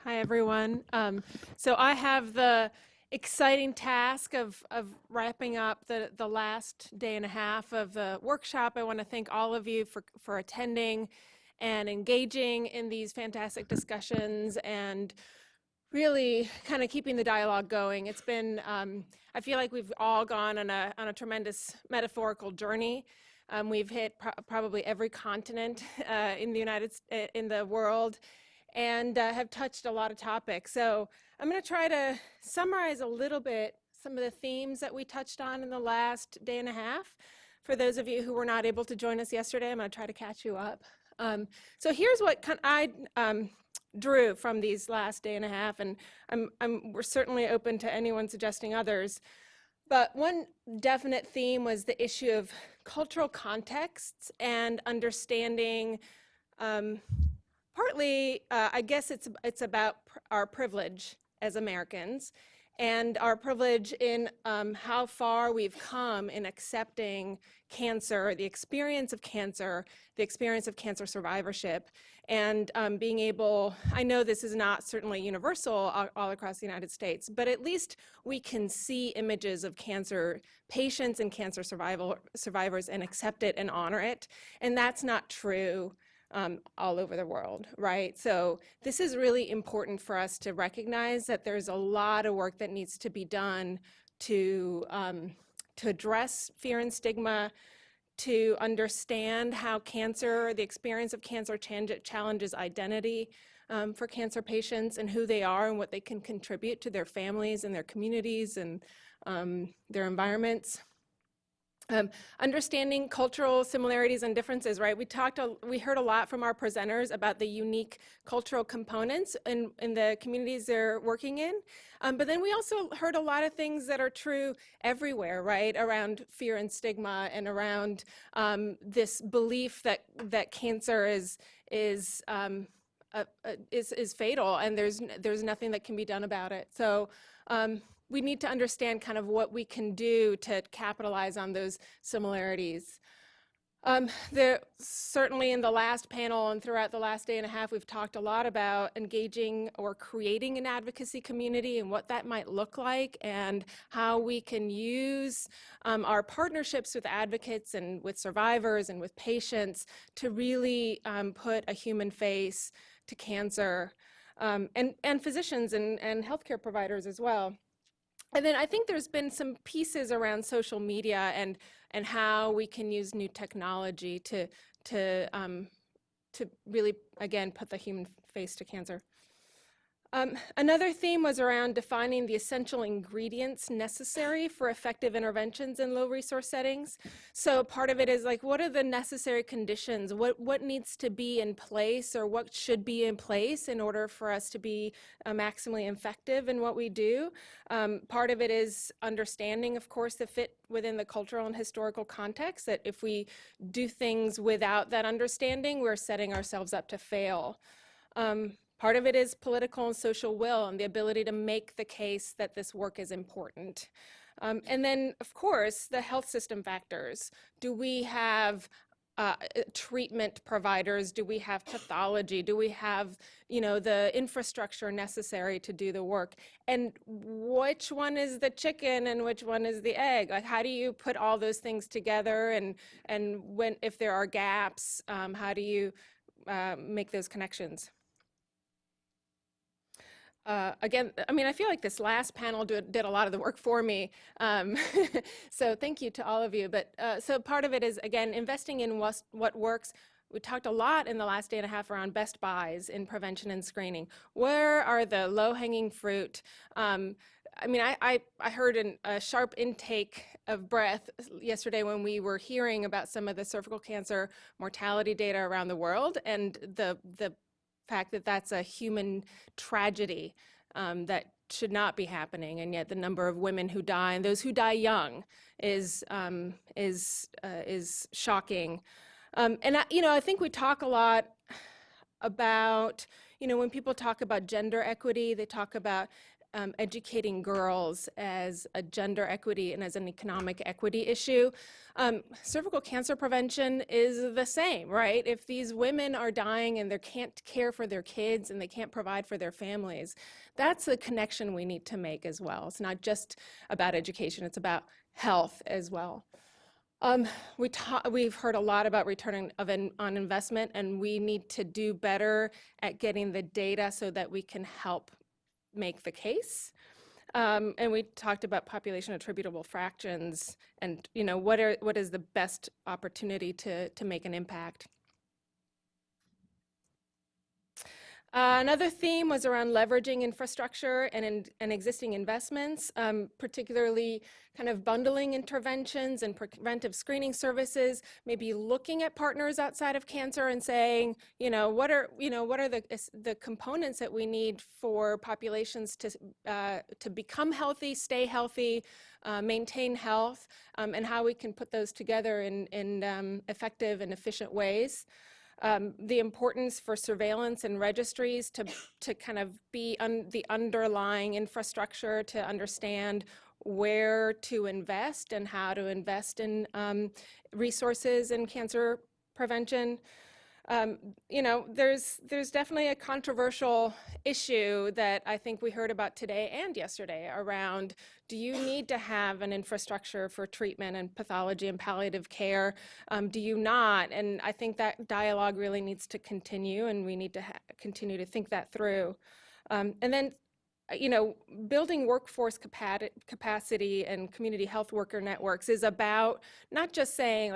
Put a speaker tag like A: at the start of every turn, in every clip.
A: Hi, everyone. So I have the exciting task of wrapping up the last day and a half of the workshop. I want to thank all of you for attending and engaging in these fantastic discussions and really kind of keeping the dialogue going. It's been, I feel like we've all gone on a tremendous metaphorical journey. We've hit probably every continent in the world, and have touched a lot of topics. So I'm going to try to summarize a little bit some of the themes that we touched on in the last day and a half. For those of you who were not able to join us yesterday, I'm going to try to catch you up. So here's what I drew from these last day and a half, and we're certainly open to anyone suggesting others. But one definite theme was the issue of cultural contexts and understanding. Partly, I guess it's about our privilege as Americans and our privilege in how far we've come in accepting cancer, the experience of cancer, the experience of cancer survivorship, and being able, I know this is not certainly universal all across the United States, but at least we can see images of cancer patients and cancer survivors and accept it and honor it. And that's not true all over the world, right? So this is really important for us to recognize that there's a lot of work that needs to be done to address fear and stigma, to understand how cancer, the experience of cancer challenges identity for cancer patients and who they are and what they can contribute to their families and their communities and their environments. Understanding cultural similarities and differences, right? We heard a lot from our presenters about the unique cultural components in the communities they're working in. But then we also heard a lot of things that are true everywhere, right? Around fear and stigma and around this belief that cancer is fatal and there's nothing that can be done about it. So we need to understand kind of what we can do to capitalize on those similarities. Certainly in the last panel and throughout the last day and a half, we've talked a lot about engaging or creating an advocacy community and what that might look like and how we can use our partnerships with advocates and with survivors and with patients to really put a human face to cancer, and physicians and healthcare providers as well. And then I think there's been some pieces around social media and how we can use new technology to really, again, put the human face to cancer. Another theme was around defining the essential ingredients necessary for effective interventions in low resource settings. So part of it is like, what are the necessary conditions? What needs to be in place, or what should be in place in order for us to be maximally effective in what we do? Part of it is understanding, of course, the fit within the cultural and historical context, that if we do things without that understanding, we're setting ourselves up to fail. Part of it is political and social will and the ability to make the case that this work is important. And then, of course, the health system factors. Do we have treatment providers? Do we have pathology? Do we have, the infrastructure necessary to do the work? And which one is the chicken and which one is the egg? Like, how do you put all those things together? And if there are gaps, how do you make those connections? Again, I mean, I feel like this last panel did a lot of the work for me. So thank you to all of you. But so part of it is, again, investing in what works. We talked a lot in the last day and a half around best buys in prevention and screening. Where are the low-hanging fruit? I mean, I heard a sharp intake of breath yesterday when we were hearing about some of the cervical cancer mortality data around the world, and the fact that that's a human tragedy that should not be happening, and yet the number of women who die and those who die young is shocking. And I think we talk a lot about, when people talk about gender equity, they talk about educating girls as a gender equity and as an economic equity issue. Cervical cancer prevention is the same, right? If these women are dying and they can't care for their kids and they can't provide for their families, that's a connection we need to make as well. It's not just about education, it's about health as well. We've heard a lot about return on investment, and we need to do better at getting the data so that we can help make the case. And we talked about population attributable fractions and, what is the best opportunity to make an impact. Another theme was around leveraging infrastructure and existing investments, particularly kind of bundling interventions and preventive screening services, maybe looking at partners outside of cancer and saying, what are the components that we need for populations to become healthy, stay healthy, maintain health, and how we can put those together in effective and efficient ways. The importance for surveillance and registries to kind of be the underlying infrastructure to understand where to invest and how to invest in resources in cancer prevention. There's definitely a controversial issue that I think we heard about today and yesterday around, do you need to have an infrastructure for treatment and pathology and palliative care? Do you not? And I think that dialogue really needs to continue, and we need to continue to think that through. And then building workforce capacity and community health worker networks is about not just saying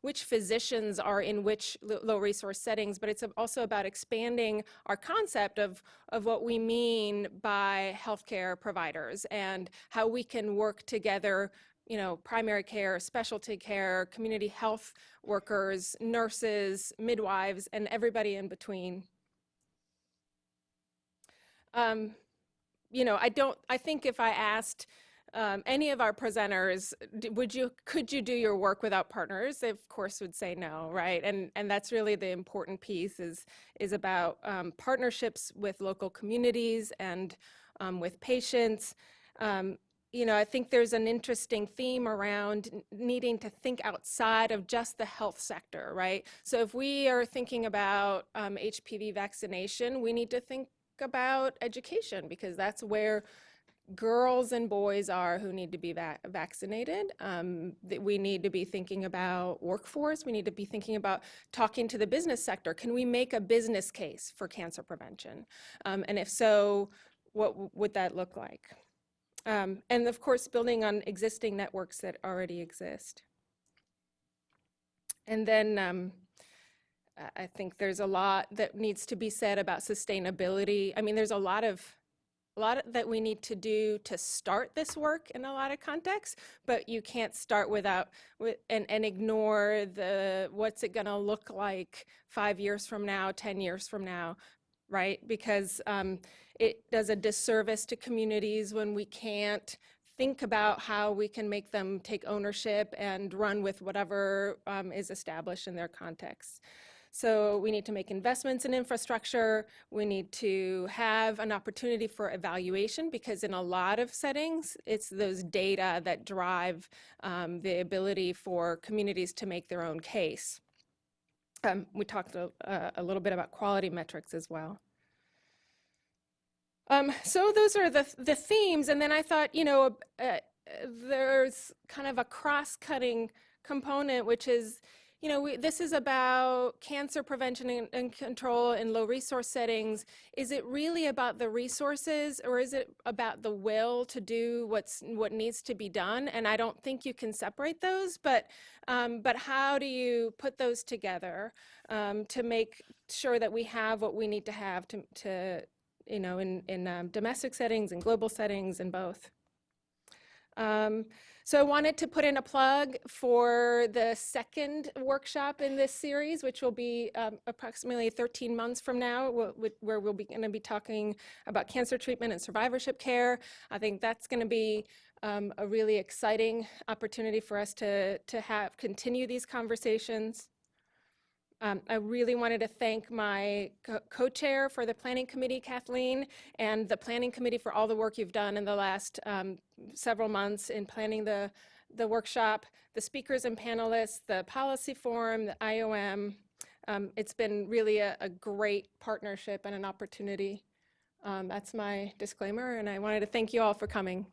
A: which physicians are in which low resource settings, but it's also about expanding our concept of what we mean by healthcare providers and how we can work together, primary care, specialty care, community health workers, nurses, midwives, and everybody in between. I think if I asked any of our presenters, could you do your work without partners? They of course would say no, right? And that's really the important piece is about partnerships with local communities and with patients. I think there's an interesting theme around needing to think outside of just the health sector, right? So if we are thinking about HPV vaccination, we need to think about education, because that's where girls and boys are who need to be vaccinated. We need to be thinking about workforce. We need to be thinking about talking to the business sector. Can we make a business case for cancer prevention? And if so, what would that look like? And of course, building on existing networks that already exist. And then I think there's a lot that needs to be said about sustainability. I mean, there's a lot that we need to do to start this work in a lot of contexts, but you can't start and ignore what's it gonna look like 5 years from now, 10 years from now, right? Because it does a disservice to communities when we can't think about how we can make them take ownership and run with whatever is established in their context. So we need to make investments in infrastructure. We need to have an opportunity for evaluation, because in a lot of settings, it's those data that drive the ability for communities to make their own case. We talked a little bit about quality metrics as well. So those are the themes. And then I thought, there's kind of a cross-cutting component, which is, this is about cancer prevention and control in low resource settings. Is it really about the resources, or is it about the will to do what needs to be done? And I don't think you can separate those, but how do you put those together to make sure that we have what we need to have to in domestic settings and global settings and both? So I wanted to put in a plug for the second workshop in this series, which will be approximately 13 months from now, where we'll be going to be talking about cancer treatment and survivorship care. I think that's going to be a really exciting opportunity for us to continue these conversations. I really wanted to thank my co-chair for the planning committee, Kathleen, and the planning committee for all the work you've done in the last several months in planning the workshop, the speakers and panelists, the policy forum, the IOM. It's been really a great partnership and an opportunity. That's my disclaimer, and I wanted to thank you all for coming.